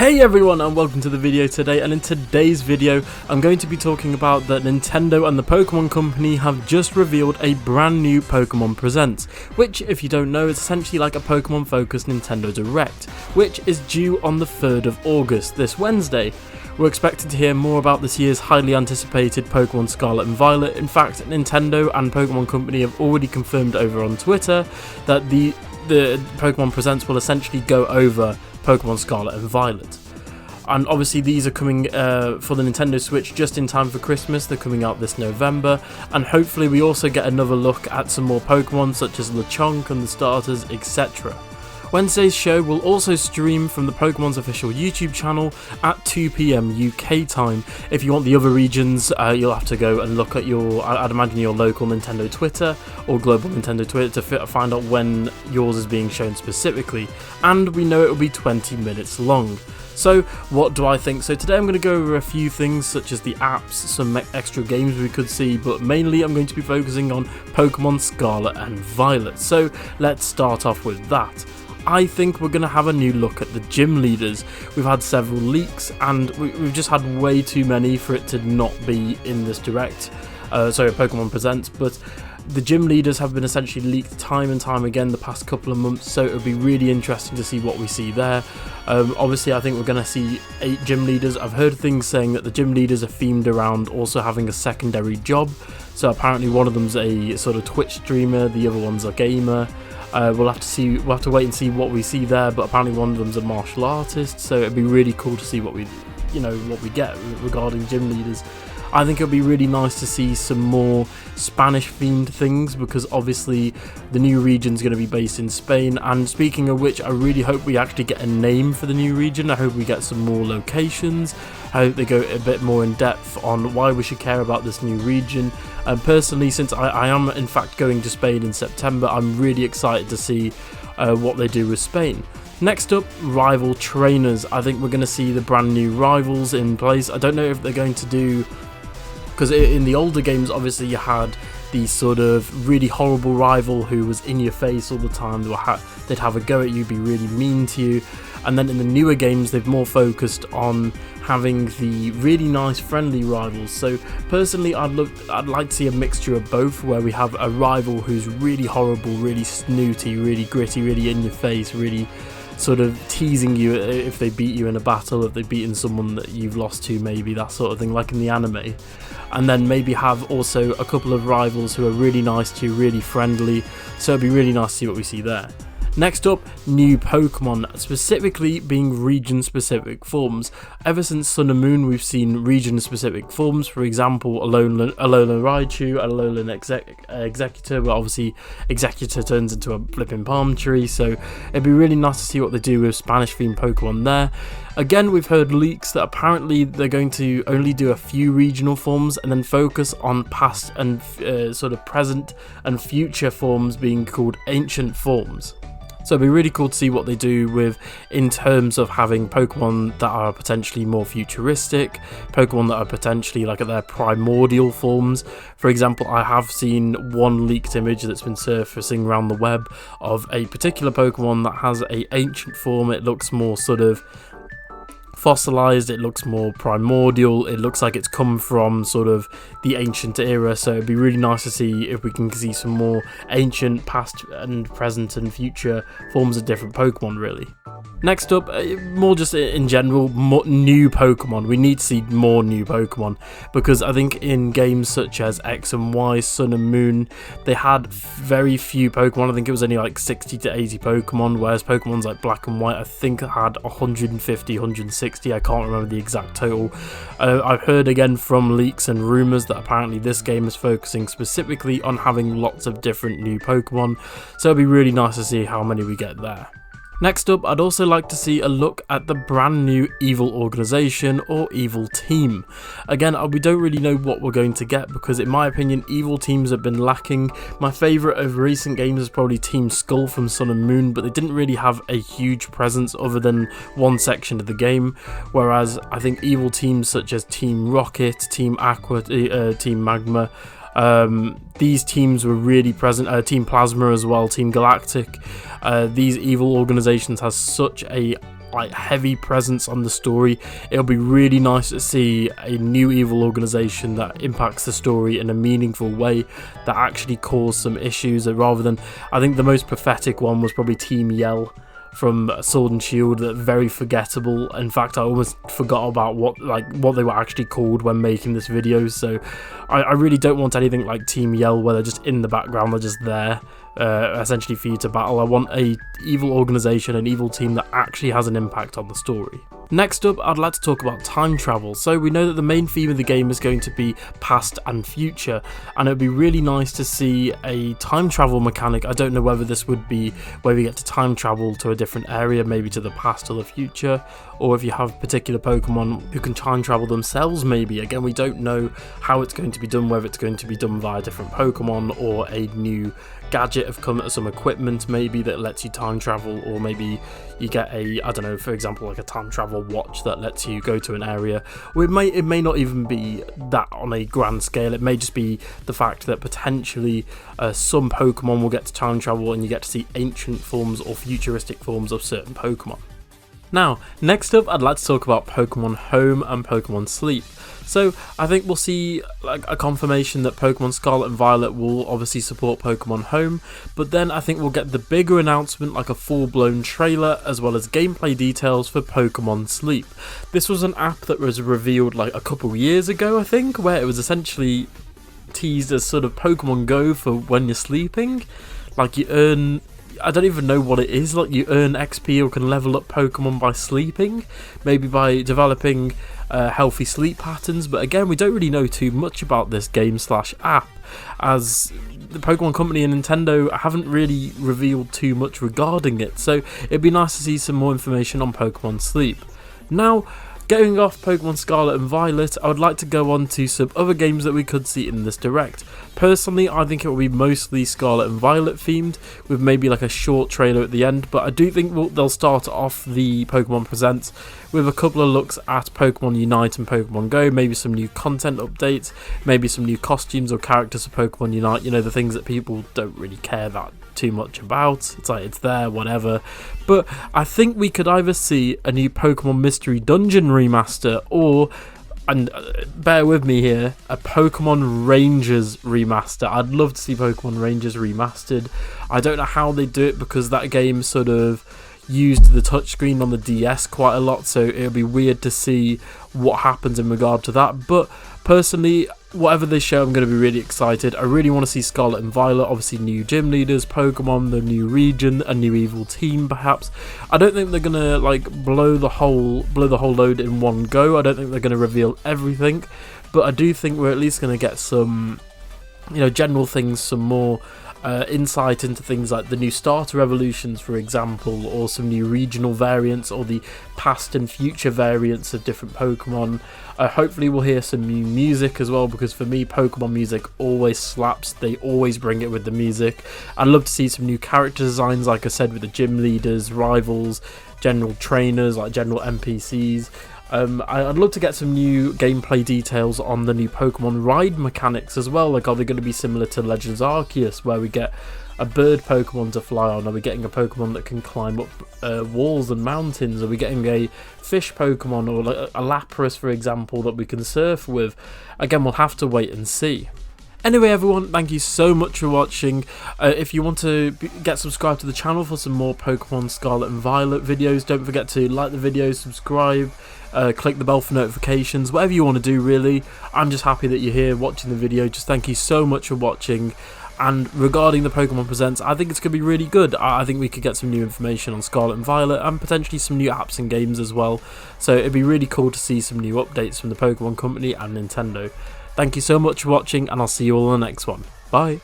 Hey everyone, and welcome to the video today. And in today's video I'm going to be talking about that Nintendo and the Pokemon Company have just revealed a brand new Pokemon Presents, which, if you don't know, is essentially like a Pokemon focused Nintendo Direct, which is due on the 3rd of August, this Wednesday. We're expected to hear more about this year's highly anticipated Pokemon Scarlet and Violet. In fact, Nintendo and Pokemon Company have already confirmed over on Twitter that the Pokemon Presents will essentially go over Pokemon Scarlet and Violet. And obviously these are coming for the Nintendo Switch just in time for Christmas. They're coming out this November, and hopefully we also get another look at some more Pokemon such as Lechonk and the starters, etc. Wednesday's show will also stream from the Pokemon's official YouTube channel at 2 PM UK time. If you want the other regions, you'll have to go and look at I'd imagine your local Nintendo Twitter or global Nintendo Twitter to find out when yours is being shown specifically. And we know it will be 20 minutes long. So what do I think? So today I'm going to go over a few things such as the apps, some extra games we could see, but mainly I'm going to be focusing on Pokemon Scarlet and Violet. So let's start off with that. I think we're going to have a new look at the gym leaders. We've had several leaks and we've just had way too many for it to not be in this direct, Pokemon Presents, but the gym leaders have been essentially leaked time and time again the past couple of months, so it'll be really interesting to see what we see there. Obviously I think we're going to see 8 gym leaders. I've heard things saying that the gym leaders are themed around also having a secondary job, so apparently one of them's a sort of Twitch streamer, the other one's a gamer. We'll have to wait and see what we see there, but apparently one of them's a martial artist, so it'd be really cool to see what we get regarding gym leaders. I think it'll be really nice to see some more Spanish themed things, because obviously the new region's going to be based in Spain, and speaking of which, I really hope we actually get a name for the new region. I hope we get some more locations. I hope they go a bit more in depth on why we should care about this new region. Personally, since I am in fact going to Spain in September, I'm really excited to see what they do with Spain. Next up, rival trainers. I think we're going to see the brand new rivals in place. I don't know if they're going to do, because in the older games obviously you had the sort of really horrible rival who was in your face all the time. They'd have a go at you, be really mean to you. And then in the newer games they've more focused on having the really nice friendly rivals. So personally I'd like to see a mixture of both, where we have a rival who's really horrible, really snooty, really gritty, really in your face, really sort of teasing you if they beat you in a battle, if they've beaten someone that you've lost to, maybe that sort of thing, like in the anime. And then maybe have also a couple of rivals who are really nice to you, really friendly, so it'd be really nice to see what we see there. Next up, new Pokemon, specifically being region-specific forms. Ever since Sun and Moon, we've seen region-specific forms. For example, Alolan Raichu, Alolan Executor, but obviously Executor turns into a flipping palm tree, so it'd be really nice to see what they do with Spanish-themed Pokemon there. Again, we've heard leaks that apparently they're going to only do a few regional forms and then focus on past and sort of present and future forms being called ancient forms. So it'd be really cool to see what they do with in terms of having Pokemon that are potentially more futuristic, Pokemon that are potentially like at their primordial forms. For example, I have seen one leaked image that's been surfacing around the web of a particular Pokemon that has an ancient form. It looks more sort of fossilized, it looks more primordial, it looks like it's come from sort of the ancient era, so it'd be really nice to see if we can see some more ancient, past and present and future forms of different Pokemon really. Next up, more just in general, new Pokemon. We need to see more new Pokemon, because I think in games such as X and Y, Sun and Moon, they had very few Pokemon. I think it was only like 60 to 80 Pokemon, whereas Pokemon's like Black and White, I think had 150, 160, I can't remember the exact total. I've heard again from leaks and rumours that apparently this game is focusing specifically on having lots of different new Pokemon, so it'd be really nice to see how many we get there. Next up, I'd also like to see a look at the brand new Evil Organization or Evil Team. Again, we don't really know what we're going to get, because in my opinion Evil Teams have been lacking. My favourite of recent games is probably Team Skull from Sun and Moon, but they didn't really have a huge presence other than one section of the game, whereas I think Evil Teams such as Team Rocket, Team Aqua, Team Magma, these teams were really present, Team Plasma as well, Team Galactic. These evil organizations has such a like heavy presence on the story. It'll be really nice to see a new evil organization that impacts the story in a meaningful way, that actually cause some issues, rather than, I think the most pathetic one was probably Team Yell from Sword and Shield. That very forgettable. In fact, I almost forgot about what they were actually called when making this video. So I really don't want anything like Team Yell where they're just in the background, they're just there essentially for you to battle. I want a evil organization, an evil team that actually has an impact on the story. Next up, I'd like to talk about time travel. So we know that the main theme of the game is going to be past and future, and it would be really nice to see a time travel mechanic. I don't know whether this would be where we get to time travel to a different area, maybe to the past or the future, or if you have particular Pokemon who can time travel themselves maybe. Again, we don't know how it's going to be done, whether it's going to be done via different Pokemon or a new gadget of some equipment maybe that lets you time travel, or maybe you get a, I don't know, for example, like a time travel watch that lets you go to an area. Or it may not even be that on a grand scale. It may just be the fact that potentially some Pokemon will get to time travel and you get to see ancient forms or futuristic forms of certain Pokemon. Now, next up, I'd like to talk about Pokemon Home and Pokemon Sleep. So I think we'll see like a confirmation that Pokemon Scarlet and Violet will obviously support Pokemon Home, but then I think we'll get the bigger announcement, like a full-blown trailer as well as gameplay details for Pokemon Sleep. This was an app that was revealed like a couple years ago, I think, where it was essentially teased as sort of Pokemon Go for when you're sleeping. Like you earn, I don't even know what it is, like you earn XP or can level up Pokemon by sleeping, maybe by developing healthy sleep patterns. But again, we don't really know too much about this game/app, as the Pokemon Company and Nintendo haven't really revealed too much regarding it, so it'd be nice to see some more information on Pokemon Sleep. Now, getting off Pokemon Scarlet and Violet, I would like to go on to some other games that we could see in this Direct. Personally, I think it will be mostly Scarlet and Violet themed, with maybe like a short trailer at the end, but I do think they'll start off the Pokemon Presents with a couple of looks at Pokemon Unite and Pokemon Go, maybe some new content updates, maybe some new costumes or characters for Pokemon Unite, you know, the things that people don't really care that too much about. It's like, it's there, whatever. But I think we could either see a new Pokemon Mystery Dungeon remaster, or, and bear with me here, a Pokemon Rangers remaster. I'd love to see Pokemon Rangers remastered. I don't know how they do it, because that game sort of used the touchscreen on the DS quite a lot, so it'll be weird to see what happens in regard to that. But personally, whatever they show, I'm going to be really excited. I really want to see Scarlet and Violet, obviously new gym leaders, Pokemon, the new region, a new evil team perhaps. I don't think they're going to like blow the whole load in one go. I don't think they're going to reveal everything, but I do think we're at least going to get some, you know, general things, some more insight into things like the new starter evolutions, for example, or some new regional variants, or the past and future variants of different Pokemon. Hopefully we'll hear some new music as well, because for me, Pokemon music always slaps. They always bring it with the music. I'd love to see some new character designs, like I said, with the gym leaders, rivals, general trainers, like general NPCs. I'd love to get some new gameplay details on the new Pokemon ride mechanics as well. Like, are they going to be similar to Legends Arceus, where we get a bird Pokemon to fly on? Are we getting a Pokemon that can climb up walls and mountains? Are we getting a fish Pokemon, or like a Lapras, for example, that we can surf with? Again, we'll have to wait and see. Anyway, everyone, thank you so much for watching. If you want to get subscribed to the channel for some more Pokemon Scarlet and Violet videos, don't forget to like the video, subscribe, click the bell for notifications, whatever you want to do really. I'm just happy that you're here watching the video. Just thank you so much for watching. And regarding the Pokemon Presents, I think it's going to be really good. I think we could get some new information on Scarlet and Violet, and potentially some new apps and games as well. So it'd be really cool to see some new updates from the Pokemon Company and Nintendo. Thank you so much for watching, and I'll see you all in the next one. Bye!